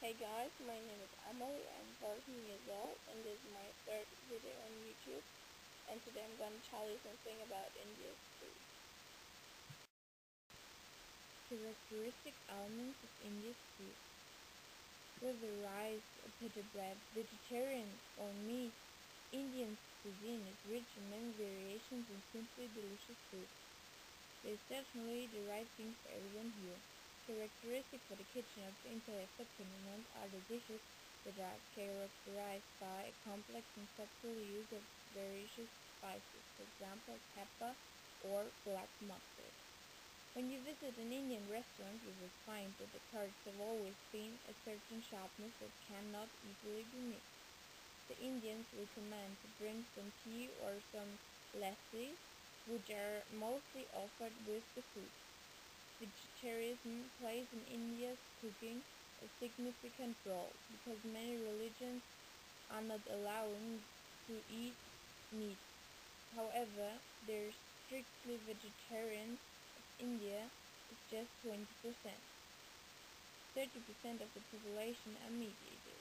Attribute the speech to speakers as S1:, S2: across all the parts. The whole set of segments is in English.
S1: Hey guys, my name is Emily. I'm 14 years old and this is my third video on YouTube. And today I'm gonna tell you something about India's food. Characteristic elements of India's food. Whether rice or pita bread, vegetarian or meat, Indian cuisine is rich in many variations and simply delicious food. There's certainly the right thing for everyone here. Characteristic for the kitchen of the entire subcontinent are the dishes that are characterized by a complex and subtle use of various spices, for example pepper or black mustard. When you visit an Indian restaurant, you will find that the curds have always been a certain sharpness that cannot easily be mixed. The Indians recommend to drink some tea or some lassi, which are mostly offered with the food. Vegetarianism plays in India's cooking a significant role because many religions are not allowing to eat meat. However, the strictly vegetarian of India is just 20%. 30% of the population are meat eaters.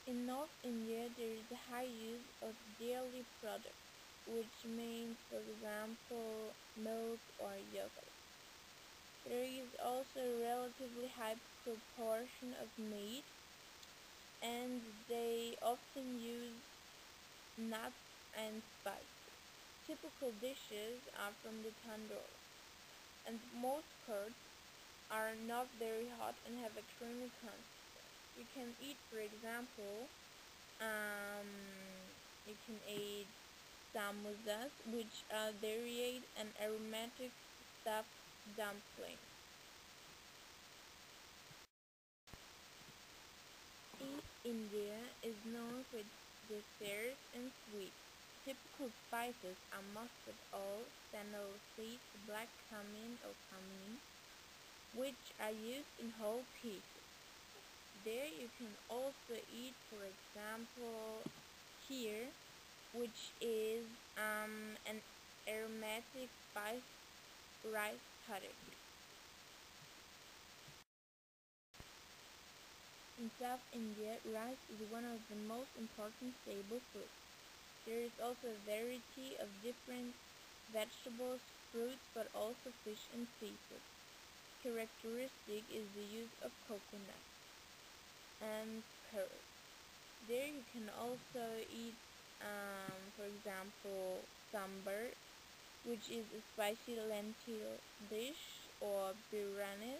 S1: In North India, there is a high use of dairy products, which means, for example, milk or yogurt. There is also a relatively high proportion of meat, and they often use nuts and spices. Typical dishes are from the tandoor, and most curds are not very hot and have a creamy consistence. You can eat, for example, um, you can eat samosas, which are varied and aromatic stuffed dumplings. East India is known for its desserts and sweets. Typical spices are mustard oil, fennel seeds, black cumin or cumin, which are used in whole pieces. There you can also eat, for example, kheer, which is an aromatic spice rice pudding. In South India, rice is one of the most important staple foods. There is also a variety of different vegetables, fruits, but also fish and seafood. Characteristic is the use of coconut and curd. There you can also eat, for example, sambar, which is a spicy lentil dish, or biryani,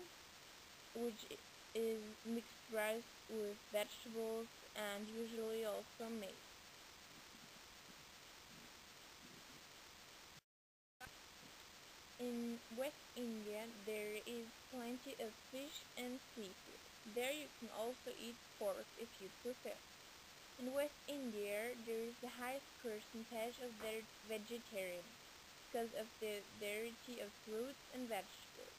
S1: which is mixed rice with vegetables and usually also meat. In West India, there is plenty of fish and seafood. There you can also eat pork if you prefer. In West India, there is the highest percentage of vegetarian because of the variety of fruits and vegetables.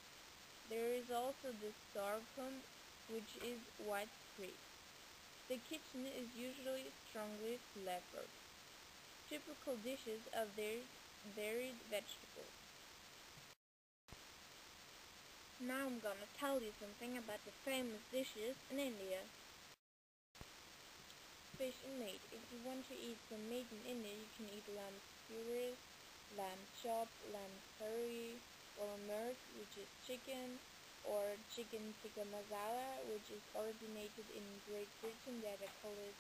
S1: There is also the sorghum, which is widespread. The kitchen is usually strongly flavored. Typical dishes are varied vegetables. Now I'm gonna tell you something about the famous dishes in India. Fish and meat. If you want to eat some meat in India, you can eat lamb skewers, lamb chop, lamb curry, or mirch, which is chicken, or chicken tikka masala, which is originated in Great Britain, that they call it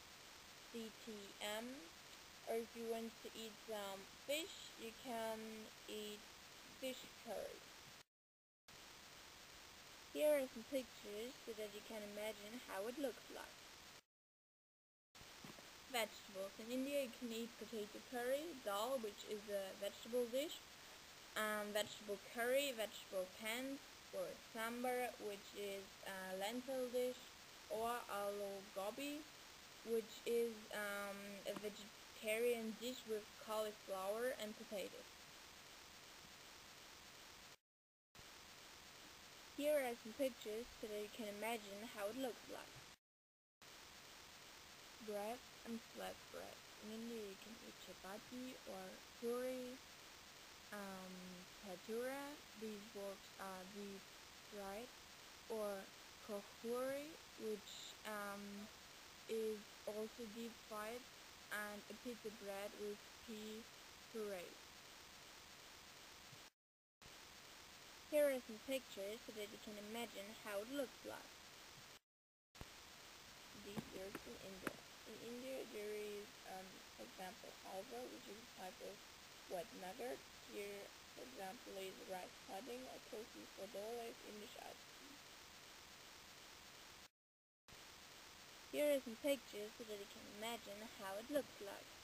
S1: CTM. Or if you want to eat some fish, you can eat fish curry. Here are some pictures so that you can imagine how it looks like. Vegetables. In India you can eat potato curry, dal, which is a vegetable dish, vegetable curry, vegetable cans, or sambar, which is a lentil dish, or aloo gobi, which is a vegetarian dish with cauliflower and potatoes. Here are some pictures so that you can imagine how it looks like. Bread and flatbread. In India you can eat chapati or puri, bhatura, these words are deep fried, or kohuri, which is also deep fried, and a pita bread with pea puree. Here are some pictures so that you can imagine how it looks like. Desserts in India. In India there is, for example, halwa, which is a type of wet nugget. Here, for example, is rice pudding or kulfi fodora is English ice cream. Here are some pictures so that you can imagine how it looks like.